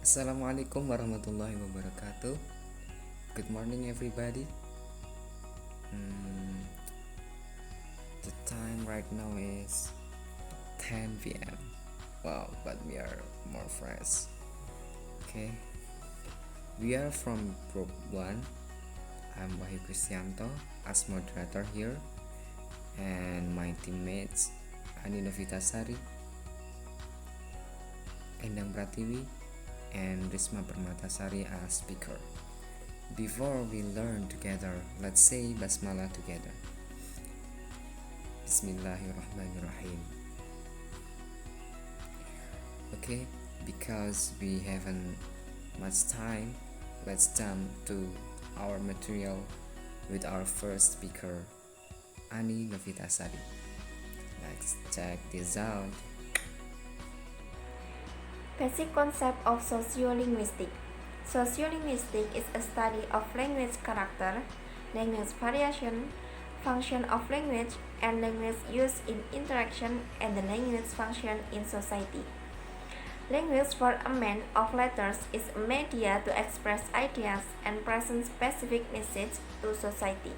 Assalamualaikum warahmatullahi wabarakatuh. Good morning, everybody. Hmm, the time right now is 10 p.m. Wow, but we are more fresh. Okay, we are from Group 1. I'm Wahyu Kristianto as moderator here, and my teammates Ani Novitasari, Endang Pratiwi, and Risma Permatasari as speaker. Before we learn together, let's say Basmalah together. Bismillahirrahmanirrahim. Okay, because we haven't much time, let's jump to our material with our first speaker, Ani Novitasari. Let's check this out. Basic concept of sociolinguistics. Sociolinguistics is a study of language character, language variation, function of language, and language use in interaction and the language function in society. Language for a man of letters is a media to express ideas and present specific message to society.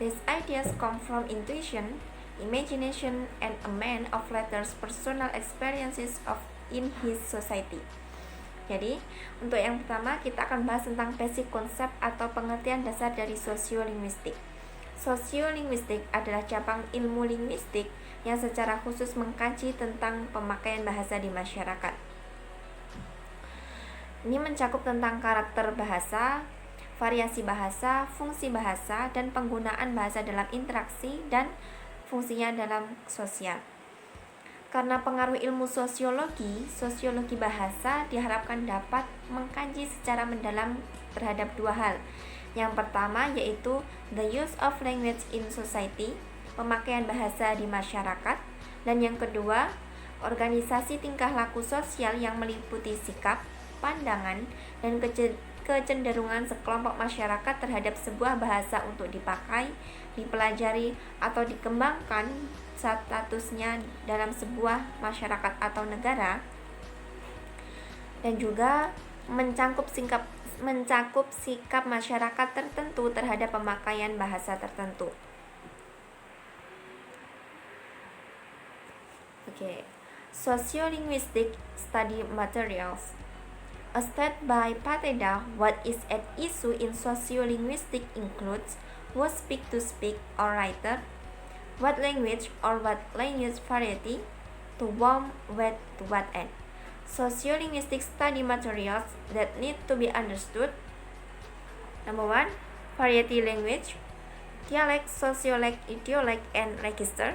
These ideas come from intuition, imagination, and a man of letters' personal experiences of in his society. Jadi, untuk yang pertama kita akan bahas tentang basic konsep atau pengertian dasar dari sosiolinguistik. Sosiolinguistik adalah cabang ilmu linguistik yang secara khusus mengkaji tentang pemakaian bahasa di masyarakat. Ini mencakup tentang karakter bahasa, variasi bahasa, fungsi bahasa, dan penggunaan bahasa dalam interaksi dan fungsinya dalam sosial. Karena pengaruh ilmu sosiologi bahasa diharapkan dapat mengkaji secara mendalam terhadap dua hal. Yang pertama yaitu the use of language in society, pemakaian bahasa di masyarakat, dan yang kedua, organisasi tingkah laku sosial yang meliputi sikap, pandangan, dan kecenderungan sekelompok masyarakat terhadap sebuah bahasa untuk dipakai, dipelajari, atau dikembangkan statusnya dalam sebuah masyarakat atau negara, dan juga mencakup sikap masyarakat tertentu terhadap pemakaian bahasa tertentu. Sociolinguistic study materials. A study by Pateda, what is at issue in sociolinguistics includes who speak to speak or writer, what language or what language variety, to whom, what, to what end. Sociolinguistic study materials that need to be understood. Number 1, variety language, dialect, sociolect, idiolect, and register,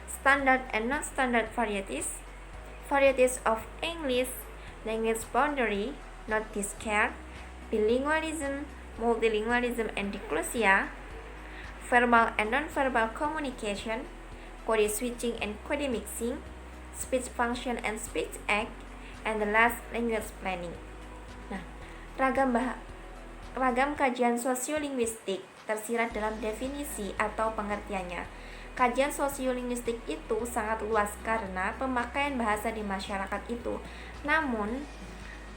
standard and non-standard varieties, varieties of English, language boundary, not discard, bilingualism, multilingualism, and diglossia, verbal and non-verbal communication, code switching and code mixing, speech function and speech act, and the last, language planning. Nah, ragam kajian sosiolinguistik tersirat dalam definisi atau pengertiannya. Kajian sosiolinguistik itu sangat luas karena pemakaian bahasa di masyarakat itu. Namun,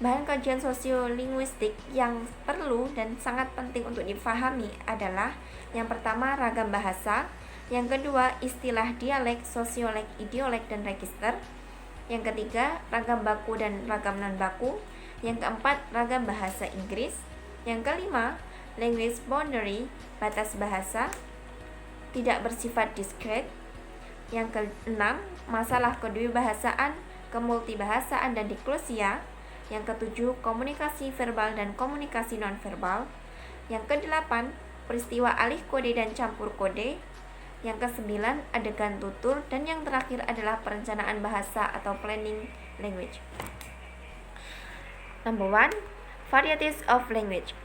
bahan kajian sosiolinguistik yang perlu dan sangat penting untuk dipahami adalah yang pertama ragam bahasa, yang kedua istilah dialek, sosiolek, idiolek, dan register, yang ketiga ragam baku dan ragam non-baku, yang keempat ragam bahasa Inggris, yang kelima language boundary, batas bahasa, tidak bersifat discrete, yang keenam masalah kedewibahasaan, kemultibahasaan, dan diglossia, yang ketujuh komunikasi verbal dan komunikasi nonverbal, yang kedelapan peristiwa alih kode dan campur kode, yang kesembilan adegan tutur, dan yang terakhir adalah perencanaan bahasa atau planning language. Number 1, varieties of language.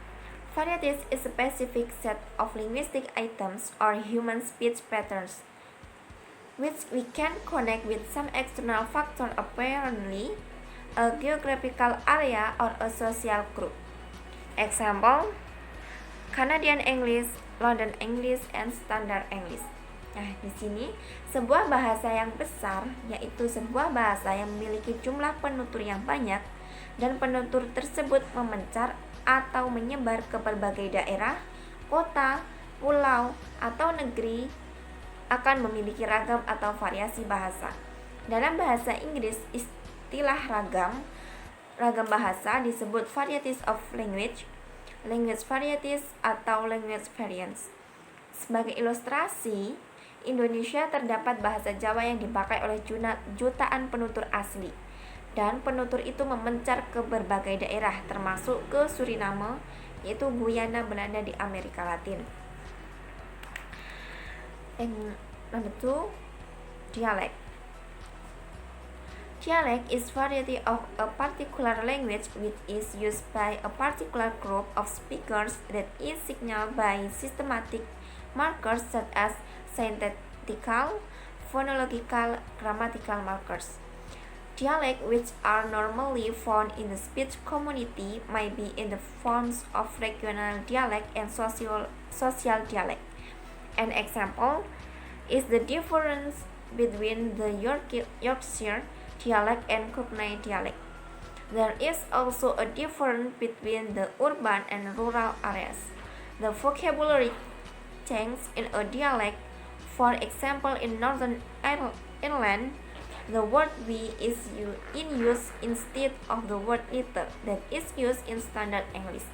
Varieties is a specific set of linguistic items or human speech patterns which we can connect with some external factor, apparently a geographical area or a social group. Example, Canadian English, London English, and Standard English. Nah, di sini sebuah bahasa yang besar, yaitu sebuah bahasa yang memiliki jumlah penutur yang banyak, dan penutur tersebut memencar atau menyebar ke berbagai daerah, kota, pulau, atau negeri akan memiliki ragam atau variasi bahasa. Dalam bahasa Inggris, istilah ragam bahasa disebut varieties of language, language varieties, atau language variants. Sebagai ilustrasi, Indonesia terdapat bahasa Jawa yang dipakai oleh jutaan penutur asli, dan penutur itu memencar ke berbagai daerah termasuk ke Suriname, yaitu Guyana Belanda di Amerika Latin. Number 2, dialect. Dialect is variety of a particular language which is used by a particular group of speakers that is signaled by systematic markers such as syntactical, phonological, grammatical markers. Dialect which are normally found in the speech community may be in the forms of regional dialect and social dialect. An example is the difference between the Yorkshire dialect and Cockney dialect. There is also a difference between the urban and rural areas. The vocabulary changes in a dialect. For example, in Northern Ireland, the word "we" is in use instead of the word "little" that is used in standard English.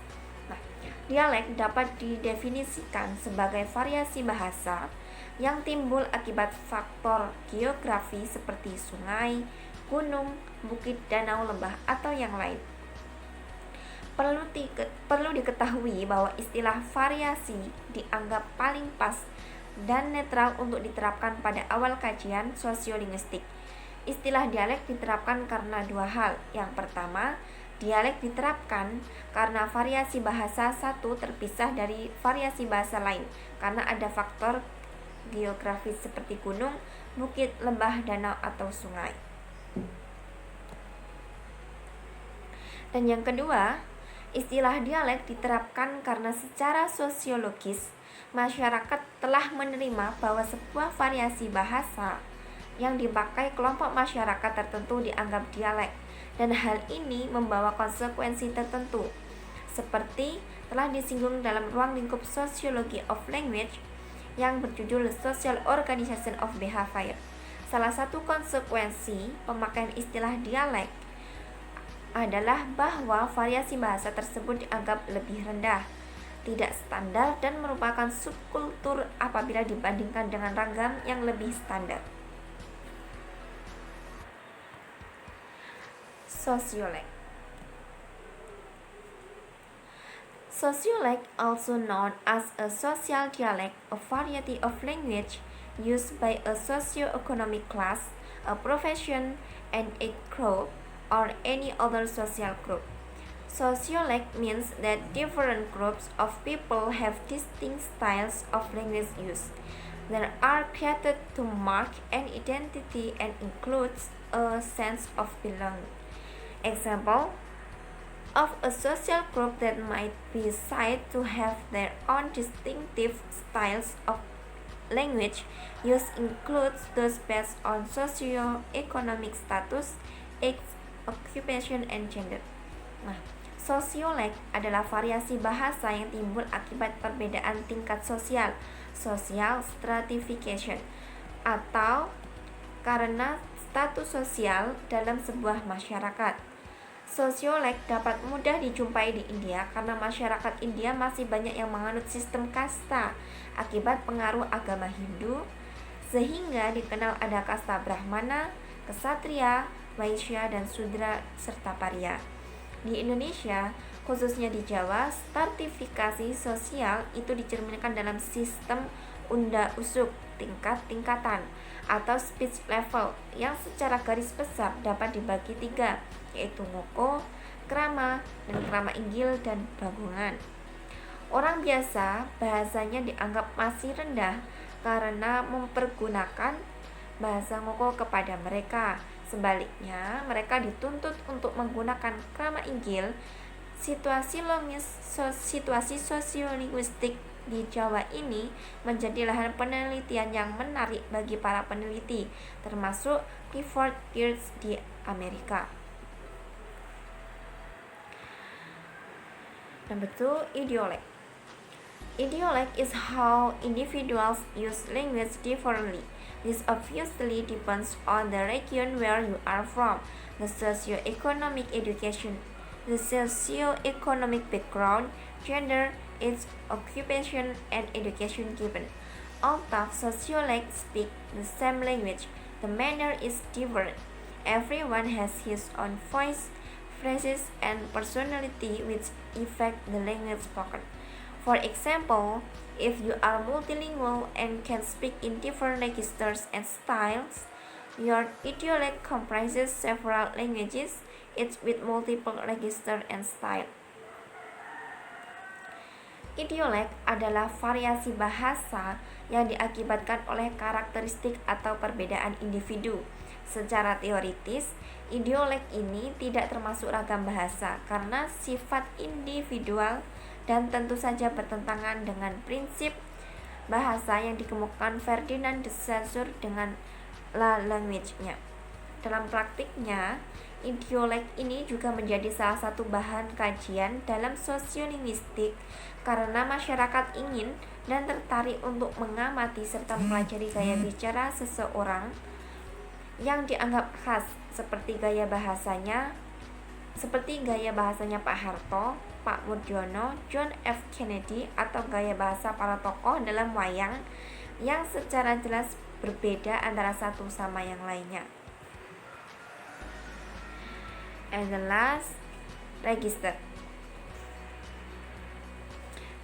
Nah, dialek dapat didefinisikan sebagai variasi bahasa yang timbul akibat faktor geografi seperti sungai, gunung, bukit, danau, lembah, atau yang lain. Perlu diketahui bahwa istilah variasi dianggap paling pas dan netral untuk diterapkan pada awal kajian sosiolinguistik. Istilah dialek diterapkan karena dua hal. Yang pertama, dialek diterapkan karena variasi bahasa satu terpisah dari variasi bahasa lain karena ada faktor geografis seperti gunung, bukit, lembah, danau, atau sungai. Dan yang kedua, istilah dialek diterapkan karena secara sosiologis masyarakat telah menerima bahwa sebuah variasi bahasa yang dipakai kelompok masyarakat tertentu dianggap dialek, dan hal ini membawa konsekuensi tertentu seperti telah disinggung dalam ruang lingkup Sociology of Language yang berjudul Social Organization of Behavior. Salah satu konsekuensi pemakaian istilah dialek adalah bahwa variasi bahasa tersebut dianggap lebih rendah, tidak standar, dan merupakan subkultur apabila dibandingkan dengan ragam yang lebih standar. Sociolek. Sociolek, also known as a social dialect, a variety of language used by a socio-economic class, a profession, and age group, or any other social group. Sociolek means that different groups of people have distinct styles of language use. They are created to mark an identity and includes a sense of belonging. Example of a social group that might be said to have their own distinctive styles of language use includes those based on socio-economic status, age, occupation, and gender. Nah, sosiolek adalah variasi bahasa yang timbul akibat perbedaan tingkat sosial, social stratification, atau karena status sosial dalam sebuah masyarakat. Sosiolek dapat mudah dijumpai di India karena masyarakat India masih banyak yang menganut sistem kasta akibat pengaruh agama Hindu, sehingga dikenal ada kasta Brahmana, Ksatria, Vaishya, dan Sudra, serta Parya. Di Indonesia, khususnya di Jawa, stratifikasi sosial itu dicerminkan dalam sistem unda-usuk tingkat-tingkatan atau speech level yang secara garis besar dapat dibagi 3, yaitu ngoko, krama, dan krama inggil dan bagungan. Orang biasa bahasanya dianggap masih rendah karena mempergunakan bahasa ngoko kepada mereka. Sebaliknya, mereka dituntut untuk menggunakan krama inggil. Situasi sosiolinguistik di Jawa ini menjadi lahan penelitian yang menarik bagi para peneliti, termasuk Clifford Geertz di Amerika. Number 2, idiolect. Idiolect is how individuals use language differently. This obviously depends on the region where you are from, the socio-economic background, gender, age, occupation, and education given. Although sociolects speak the same language, the manner is different. Everyone has his own voice, phrases, and personality which affect the language spoken. For example, if you are multilingual and can speak in different registers and styles, your idiolect comprises several languages, each with multiple register and style. Idiolect adalah variasi bahasa yang diakibatkan oleh karakteristik atau perbedaan individu. Secara teoritis, idiolect ini tidak termasuk ragam bahasa karena sifat individual dan tentu saja bertentangan dengan prinsip bahasa yang dikemukakan Ferdinand de Saussure dengan La Language-nya. Dalam praktiknya, idiolect ini juga menjadi salah satu bahan kajian dalam sosiolinguistik karena masyarakat ingin dan tertarik untuk mengamati serta mempelajari gaya bicara seseorang yang dianggap khas seperti gaya bahasanya Pak Harto, Pak Mudiono, John F. Kennedy, atau gaya bahasa para tokoh dalam wayang yang secara jelas berbeda antara satu sama yang lainnya. And the last, register.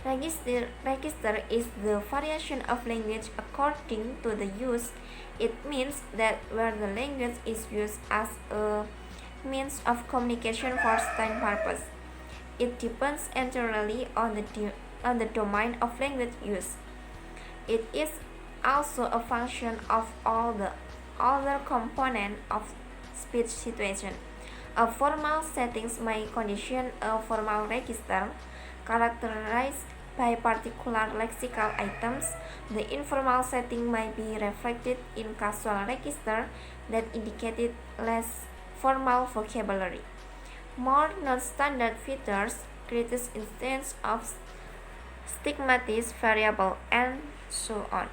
Register is the variation of language according to the use. It means that where the language is used as a means of communication for certain purpose. It depends entirely on the domain of language use. It is also a function of all the other components of speech situation. A formal settings may condition a formal register characterized by particular lexical items. The informal setting may be reflected in casual register that indicated less formal vocabulary. More non-standard features create instance of stigmatized variable and so on.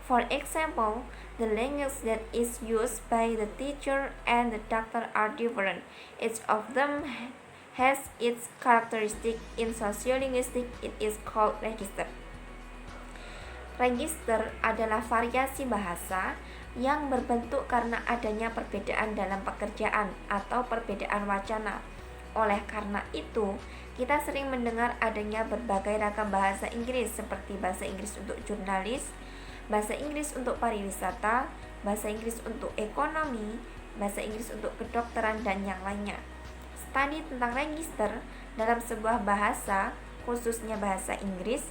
For example, the language that is used by the teacher and the doctor are different. Each of them has its characteristic. In sociolinguistics, it is called register. Register adalah variasi bahasa yang berbentuk karena adanya perbedaan dalam pekerjaan atau perbedaan wacana. Oleh karena itu, kita sering mendengar adanya berbagai ragam bahasa Inggris seperti bahasa Inggris untuk jurnalis, bahasa Inggris untuk pariwisata, bahasa Inggris untuk ekonomi, bahasa Inggris untuk kedokteran, dan yang lainnya. Studi tentang register dalam sebuah bahasa, khususnya bahasa Inggris,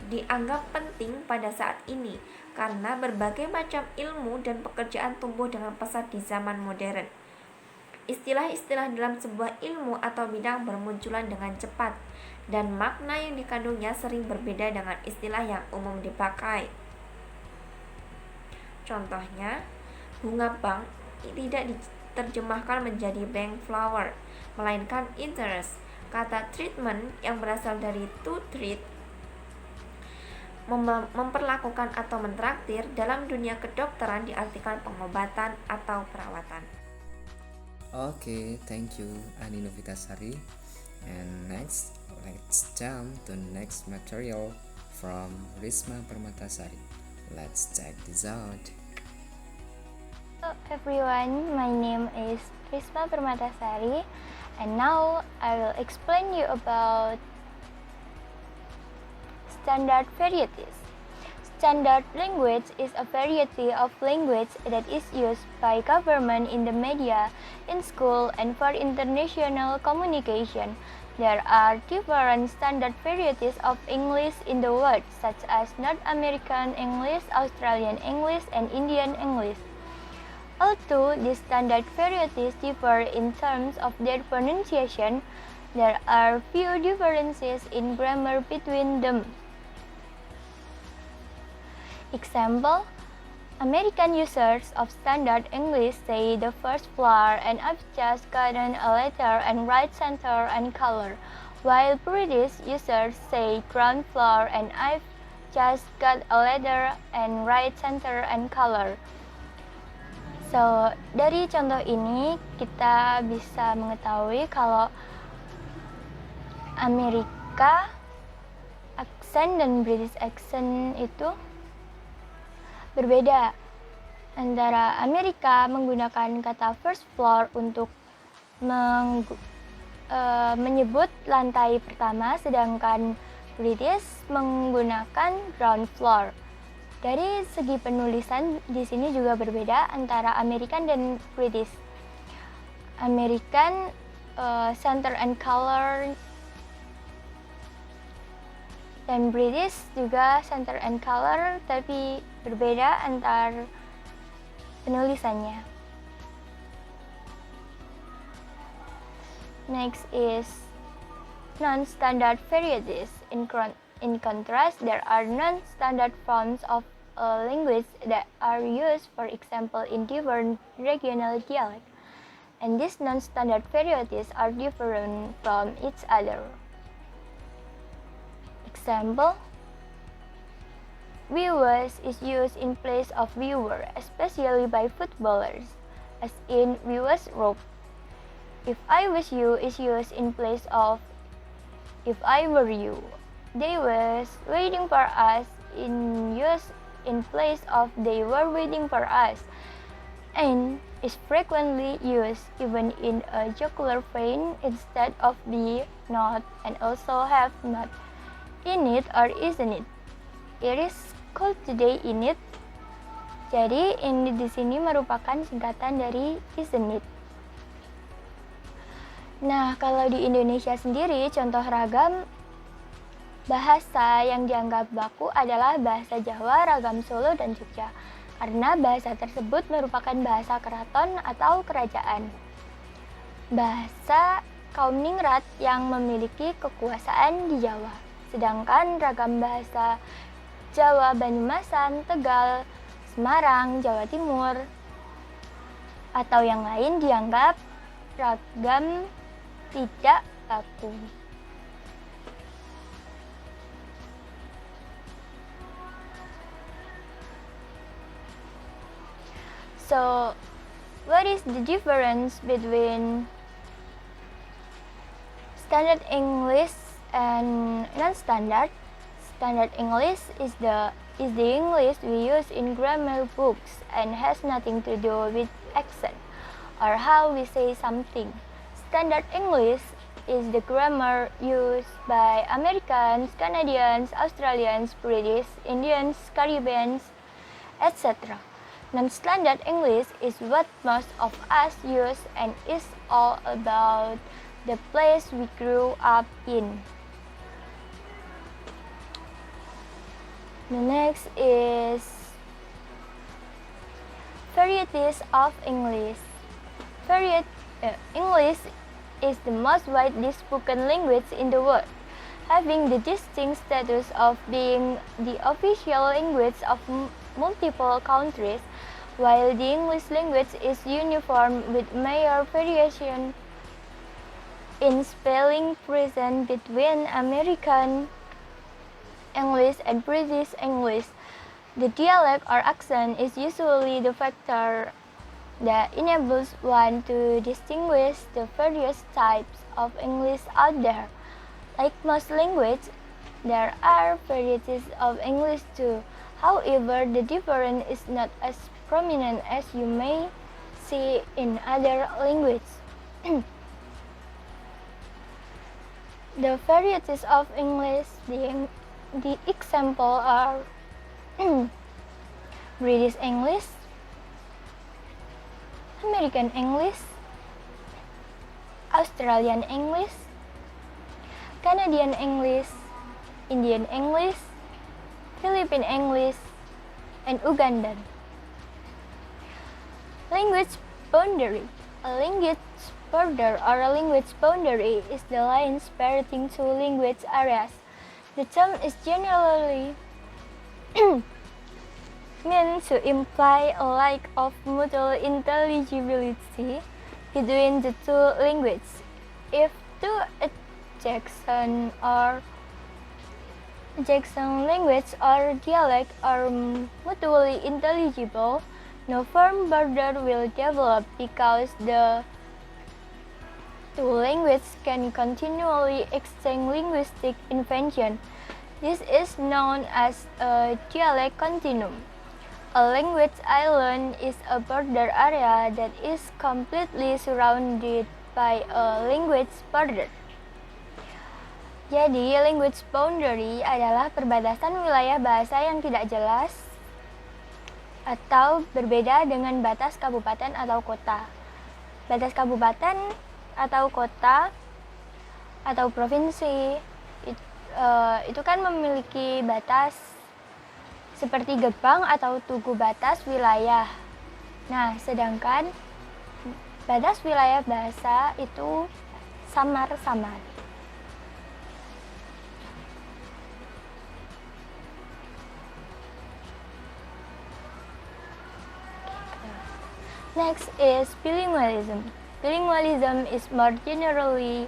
dianggap penting pada saat ini karena berbagai macam ilmu dan pekerjaan tumbuh dengan pesat di zaman modern. Istilah-istilah dalam sebuah ilmu atau bidang bermunculan dengan cepat, dan makna yang dikandungnya sering berbeda dengan istilah yang umum dipakai. Contohnya, bunga bank tidak diterjemahkan menjadi bank flower, melainkan interest. Kata treatment yang berasal dari to treat, memperlakukan atau mentraktir, dalam dunia kedokteran diartikan pengobatan atau perawatan. Okay, thank you Ani Novitasari. And next, let's jump to next material from Risma Permatasari. Let's check this out. Hello everyone, my name is Risma Permatasari, and now I will explain you about standard varieties. Standard language is a variety of language that is used by government in the media, in school, and for international communication. There are different standard varieties of English in the world, such as North American English, Australian English, and Indian English. Although these standard varieties differ in terms of their pronunciation, there are few differences in grammar between them. Example: American users of Standard English say the first flower and I've just gotten a letter and write center and color, while British users say ground floor and I've just got a letter and right center and color. So, dari contoh ini kita bisa mengetahui kalau Amerika accent dan British accent itu berbeda. Antara Amerika menggunakan kata first floor untuk menyebut lantai pertama, sedangkan British menggunakan ground floor. Dari segi penulisan di sini juga berbeda antara American dan British. American center and color, dan British juga center and color, tapi berbeda antar penulisannya. Next is non-standard varieties. In contrast, there are non-standard forms of a language that are used, for example, in different regional dialects, and these non-standard varieties are different from each other. Example, viewers is used in place of viewer, especially by footballers, as in viewers rope. If I was you is used in place of if I were you. They was waiting for us in use in place of they were waiting for us, and is frequently used even in a jocular vein instead of be, not, and also have not in it or isn't it. It is cold today in it. Jadi ini di sini merupakan singkatan dari isn't it. Nah, kalau di Indonesia sendiri, contoh ragam bahasa yang dianggap baku adalah bahasa Jawa, ragam Solo, dan Jogja, karena bahasa tersebut merupakan bahasa keraton atau kerajaan. Bahasa kaum ningrat yang memiliki kekuasaan di Jawa, sedangkan ragam bahasa Jawa, Banyumasan, Tegal, Semarang, Jawa Timur, atau yang lain dianggap ragam tidak baku. So, what is the difference between standard English and non-standard? Standard English is the English we use in grammar books and has nothing to do with accent or how we say something. Standard English is the grammar used by Americans, Canadians, Australians, British, Indians, Caribbeans, etc. Non-standard English is what most of us use and is all about the place we grew up in. The next is varieties of English. English is the most widely spoken language in the world, having the distinct status of being the official language of multiple countries. While the English language is uniform with major variation in spelling present between American English and British English, the dialect or accent is usually the factor that enables one to distinguish the various types of English out there. Like most languages, there are varieties of English too. However, the difference is not as prominent as you may see in other languages. The varieties of English, the example are British English, American English, Australian English, Canadian English, Indian English, Philippine English, and Ugandan. Language boundary. A language border or a language boundary is the line separating two language areas. The term is generally meant to imply a lack of mutual intelligibility between the two languages. If Jackson language or dialect are mutually intelligible, no firm border will develop because the two languages can continually exchange linguistic information. This is known as a dialect continuum. A language island is a border area that is completely surrounded by a language border. Jadi, language boundary adalah perbatasan wilayah bahasa yang tidak jelas atau berbeda dengan batas kabupaten atau kota. Batas kabupaten atau kota atau provinsi itu kan memiliki batas seperti gerbang atau tugu batas wilayah. Nah, sedangkan batas wilayah bahasa itu samar-samar. Next is bilingualism. Bilingualism is more generally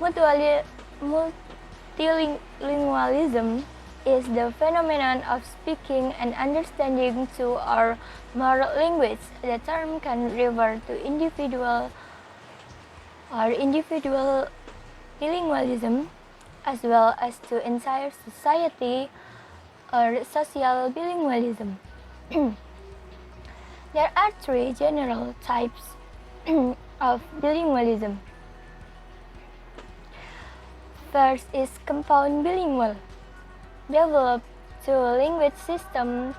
multilingualism is the phenomenon of speaking and understanding two or more languages. The term can refer to individual bilingualism as well as to entire society or social bilingualism. There are three general types of bilingualism. First is compound bilingual. Develop two language systems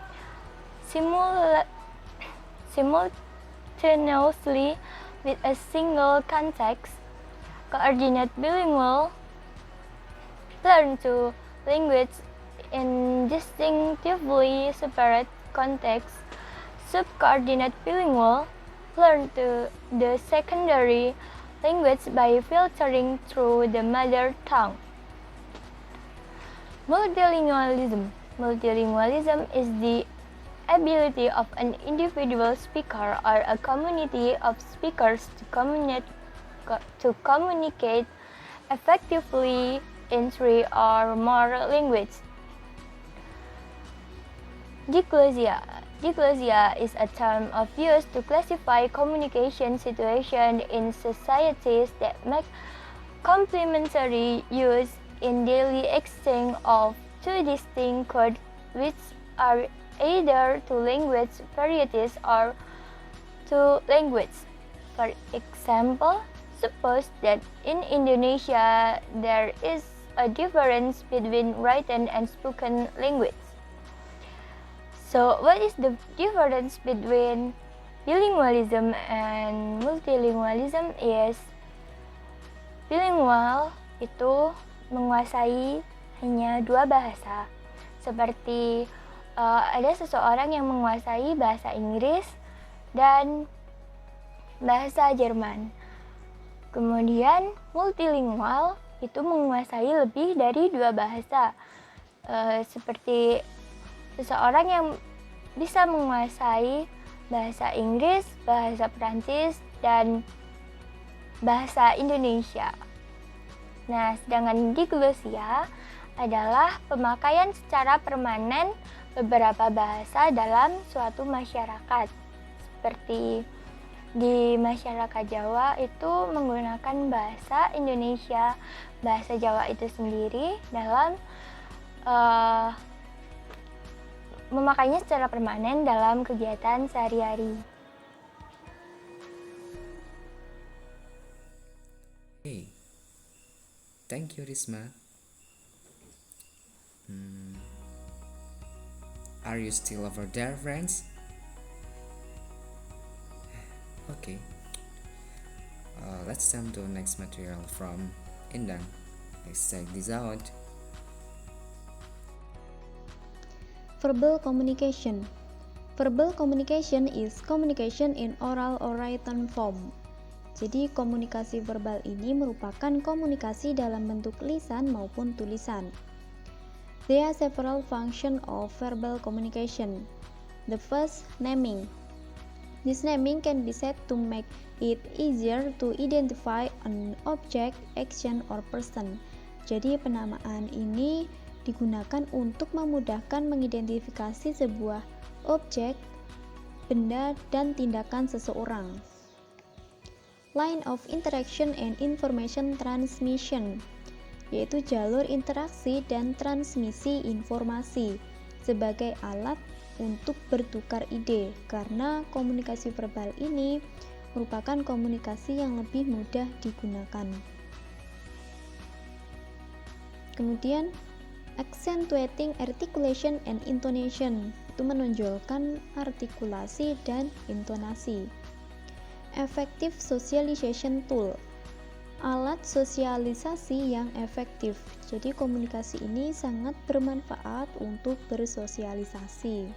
simultaneously with a single context. Coordinate bilingual. Learn two languages in distinctively separate contexts. Subcoordinate bilingual. Learn the secondary language by filtering through the mother tongue. Multilingualism. Multilingualism is the ability of an individual speaker or a community of speakers to communicate effectively in three or more languages. Diglossia. Diglossia is a term of use to classify communication situations in societies that make complementary use in daily exchange of two distinct codes which are either two language varieties or two languages. For example, suppose that in Indonesia there is a difference between written and spoken language. So, what is the difference between bilingualism and multilingualism is bilingual itu menguasai hanya dua bahasa. Seperti ada seseorang yang menguasai bahasa Inggris dan bahasa Jerman. Kemudian multilingual itu menguasai lebih dari dua bahasa. Seperti seseorang yang bisa menguasai bahasa Inggris, bahasa Prancis, dan bahasa Indonesia. Nah, sedangkan diglossia adalah pemakaian secara permanen beberapa bahasa dalam suatu masyarakat. Seperti di masyarakat Jawa itu menggunakan bahasa Indonesia, bahasa Jawa itu sendiri dalam memakainya secara permanen dalam kegiatan sehari-hari. Hey, thank you, Risma. Are you still over there, friends? Okay. Let's jump to next material from Endang. Let's check this out. Verbal communication. Verbal communication is communication in oral or written form. Jadi komunikasi verbal ini merupakan komunikasi dalam bentuk lisan maupun tulisan. There are several functions of verbal communication. The first, naming. This naming can be set to make it easier to identify an object, action, or person. Jadi penamaan ini digunakan untuk memudahkan mengidentifikasi sebuah objek, benda, dan tindakan seseorang. Line of interaction and information transmission, yaitu jalur interaksi dan transmisi informasi sebagai alat untuk bertukar ide, karena komunikasi verbal ini merupakan komunikasi yang lebih mudah digunakan. Kemudian accentuating articulation and intonation, itu menonjolkan artikulasi dan intonasi. Effective socialization tool, alat sosialisasi yang efektif. Jadi komunikasi ini sangat bermanfaat untuk bersosialisasi.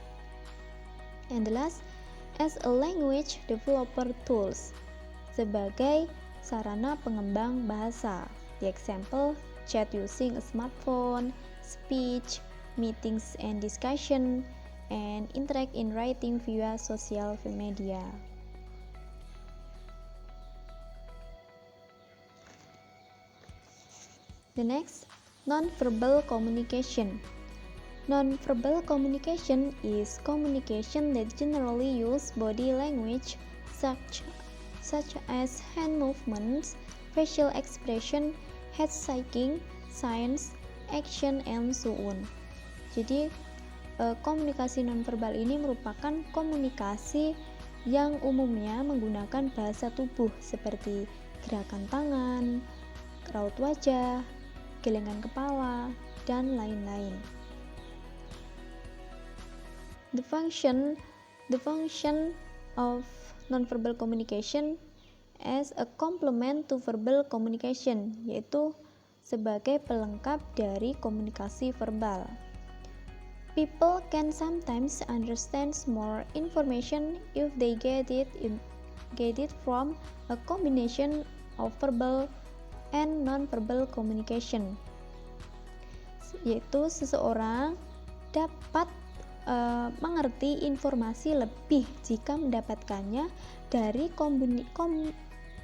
And the last, as a language developer tools, sebagai sarana pengembang bahasa. The example, chat using a smartphone, speech, meetings and discussion, and interact in writing via social media. The next, non-verbal communication. Non-verbal communication is communication that generally use body language such as hand movements, facial expression, head shaking, signs, action, and so on. Jadi komunikasi non-verbal ini merupakan komunikasi yang umumnya menggunakan bahasa tubuh seperti gerakan tangan, raut wajah, gelengan kepala, dan lain-lain. The function of nonverbal communication as a complement to verbal communication, yaitu sebagai pelengkap dari komunikasi verbal. People can sometimes understand more information if they get it from a combination of verbal and nonverbal communication, yaitu seseorang dapat mengerti informasi lebih jika mendapatkannya dari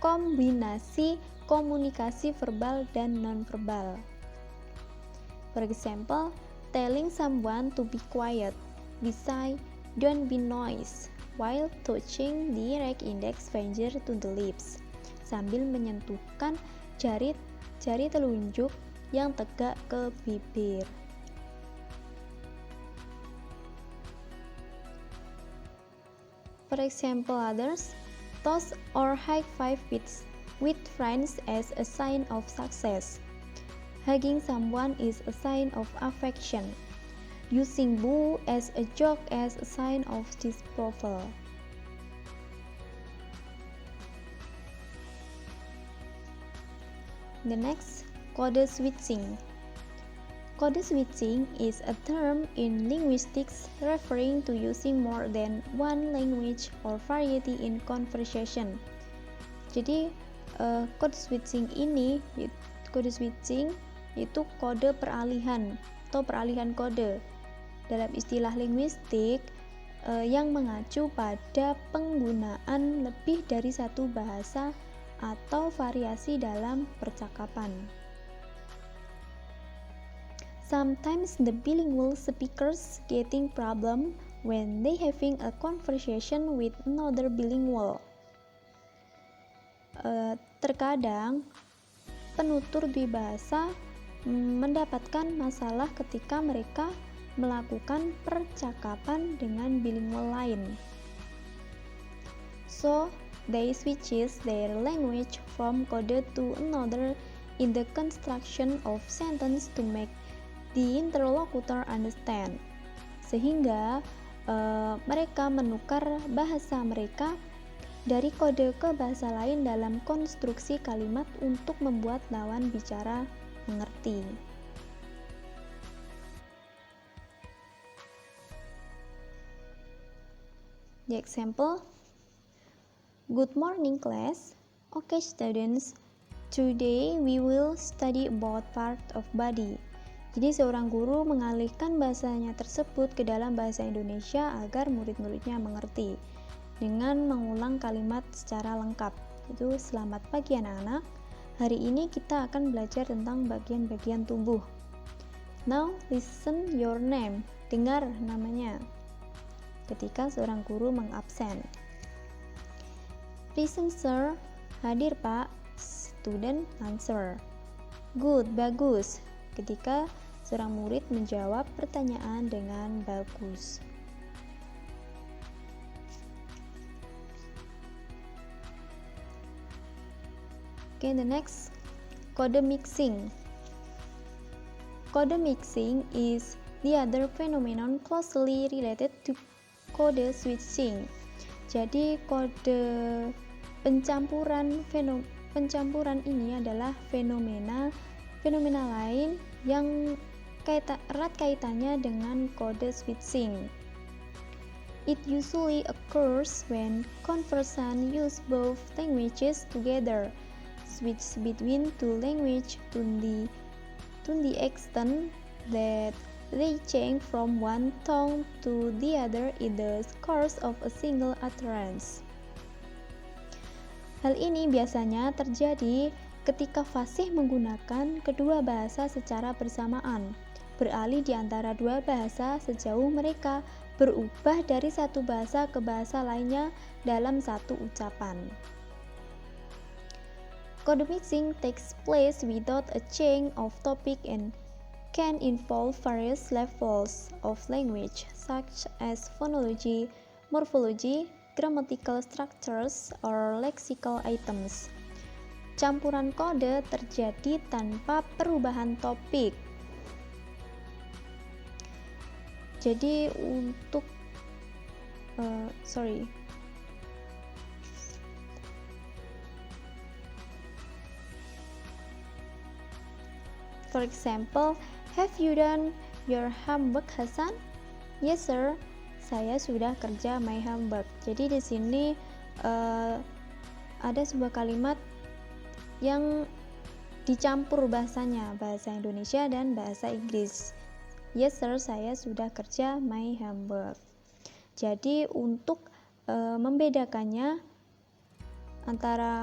kombinasi komunikasi verbal dan nonverbal. For example, telling someone to be quiet, be shy, don't be noise, while touching the right index finger to the lips, sambil menyentuhkan jari telunjuk yang tegak ke bibir. For example, others toast or high five with friends as a sign of success. Hugging someone is a sign of affection. Using boo as a joke as a sign of disapproval. The next, code switching. Code switching is a term in linguistics referring to using more than one language or variety in conversation. Jadi code switching itu kode peralihan atau peralihan kode dalam istilah linguistik yang mengacu pada penggunaan lebih dari satu bahasa atau variasi dalam percakapan. Sometimes the bilingual speakers getting problem when they having a conversation with another bilingual. Terkadang penutur dwibahasa mendapatkan masalah ketika mereka melakukan percakapan dengan bilingual lain. So, they switches their language from code to another in the construction of sentence to make the interlocutor understand, sehingga mereka menukar bahasa mereka dari kode ke bahasa lain dalam konstruksi kalimat untuk membuat lawan bicara mengerti. The example, good morning class. Okay students, today we will study about part of body. Jadi seorang guru mengalihkan bahasanya tersebut ke dalam bahasa Indonesia agar murid-muridnya mengerti. dengan mengulang kalimat secara lengkap. Itu selamat pagi anak-anak. Hari ini kita akan belajar tentang bagian-bagian tubuh. Now listen your name. Dengar namanya. Ketika seorang guru mengabsen. Present sir. Hadir Pak. Student answer. Good, bagus. Ketika seorang murid menjawab pertanyaan dengan bagus. Okay, the next, code mixing. Code mixing is the other phenomenon closely related to code switching. Jadi kode pencampuran ini adalah fenomena lain yang erat kaitannya dengan kode switching. It usually occurs when conversants use both languages together. Switch between two languages to the extent that they change from one tongue to the other in the course of a single utterance. Hal ini biasanya terjadi ketika fasih menggunakan kedua bahasa secara bersamaan, beralih di antara dua bahasa sejauh mereka berubah dari satu bahasa ke bahasa lainnya dalam satu ucapan. Code mixing takes place without a change of topic and can involve various levels of language such as phonology, morphology, grammatical structures, or lexical items. Campuran kode terjadi tanpa perubahan topik. Jadi untuk For example, have you done your homework, Hasan? Yes, sir. Saya sudah kerja my homework. Jadi di sini ada sebuah kalimat yang dicampur bahasanya, bahasa Indonesia dan bahasa Inggris. Yes, sir. Saya sudah kerja my homework. Jadi untuk membedakannya antara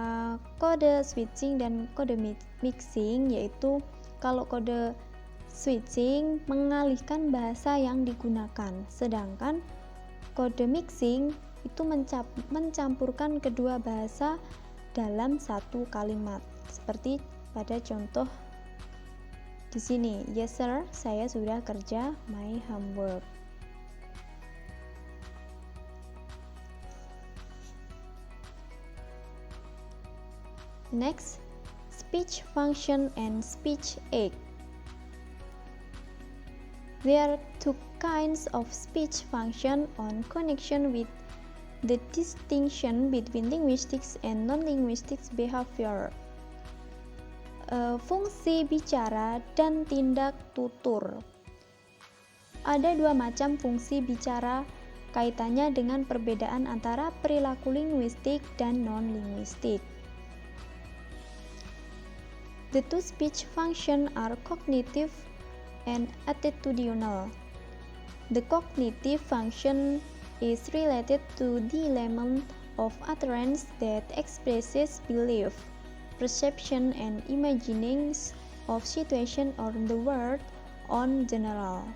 kode switching dan kode mixing, yaitu kalau kode switching mengalihkan bahasa yang digunakan, sedangkan kode mixing itu mencampurkan kedua bahasa dalam satu kalimat. Seperti pada contoh di sini, yes sir, saya sudah kerja my homework. Next, speech function and speech aid. There are two kinds of speech function on connection with the distinction between linguistics and non-linguistic behavior. Fungsi bicara dan tindak tutur. Ada dua macam fungsi bicara kaitannya dengan perbedaan antara perilaku linguistik dan non-linguistik. The two speech functions are cognitive and attitudinal. The cognitive function is related to the element of utterance that expresses belief, perception, and imaginings of situation or the world on general.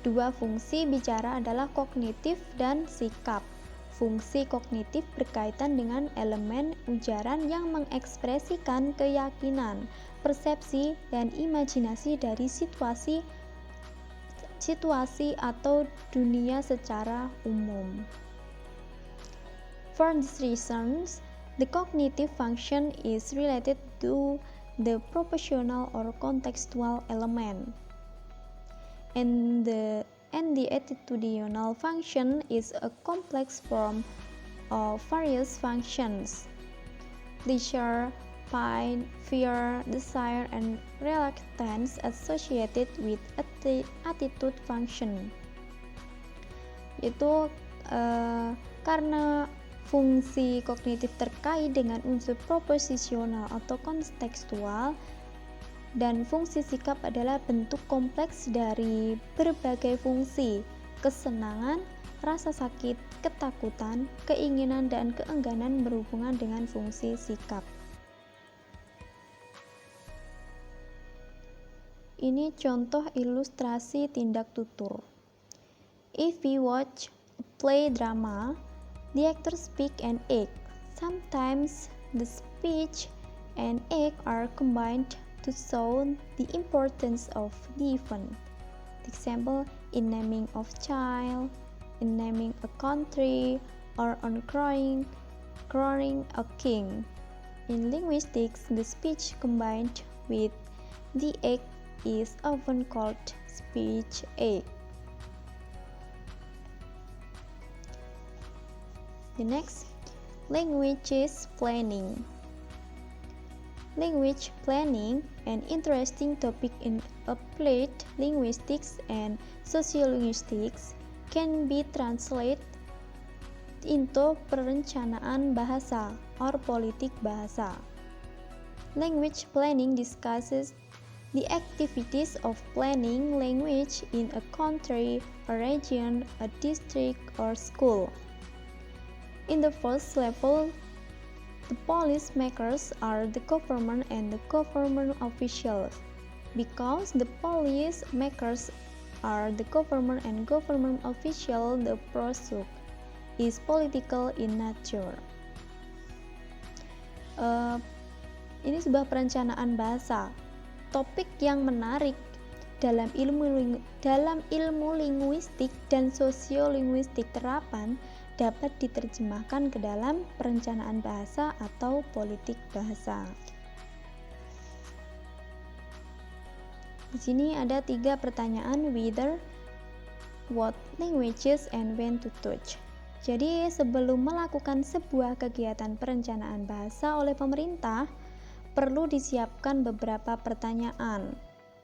Dua fungsi bicara adalah kognitif dan sikap. Fungsi kognitif berkaitan dengan elemen ujaran yang mengekspresikan keyakinan, persepsi, dan imajinasi dari situasi atau dunia secara umum. For these reasons, the cognitive function is related to the proportional or contextual element, and the attitudinal function is a complex form of various functions: pleasure, pain, fear, desire, and reluctance associated with attitude function. Itu karena fungsi kognitif terkait dengan unsur proposisional atau kontekstual, dan fungsi sikap adalah bentuk kompleks dari berbagai fungsi: kesenangan, rasa sakit, ketakutan, keinginan, dan keengganan berhubungan dengan fungsi sikap. Ini contoh ilustrasi tindak tutur. If we watch a play drama, the actors speak and act. Sometimes the speech and act are combined to show the importance of the event. Example, in naming of child, in naming a country, or on crowning a king. In linguistics, the speech combined with the act is often called speech act. The next, language planning. Language planning, an interesting topic in applied linguistics and sociolinguistics, can be translated into perencanaan bahasa or politik bahasa. Language planning discusses the activities of planning language in a country, a region, a district, or school. In the first level, the policy makers are the government and the government officials. Because the policy makers are the government and government official, the process is political in nature. Ini sebuah perencanaan bahasa. Topik yang menarik dalam ilmu linguistik dan sosiolinguistik terapan dapat diterjemahkan ke dalam perencanaan bahasa atau politik bahasa. Di sini ada 3 pertanyaan: whether, what languages, and when to teach. Jadi sebelum melakukan sebuah kegiatan perencanaan bahasa oleh pemerintah, perlu disiapkan beberapa pertanyaan.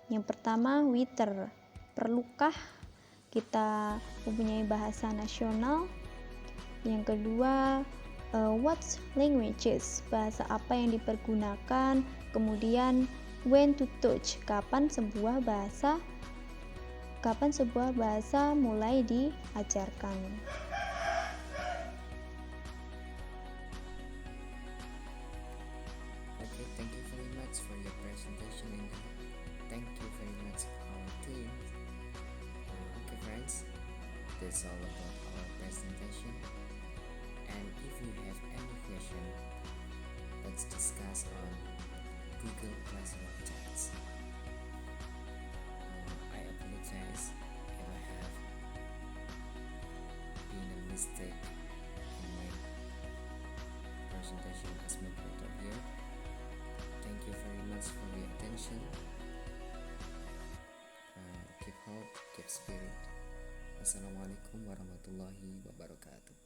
Yang pertama, whether, perlukah kita mempunyai bahasa nasional? Yang kedua, what languages, bahasa apa yang dipergunakan? Kemudian, when to teach, kapan sebuah bahasa mulai diajarkan. Okay, thank you very much for your presentation, and thank you very much our team. Okay friends, that's all about our presentation. And if you have any question, let's discuss on Google Classroom chats. I apologize if I have been a mistake in my presentation as my photo here. Thank you very much for your attention. Keep hope, keep spirit. Assalamualaikum warahmatullahi wabarakatuh.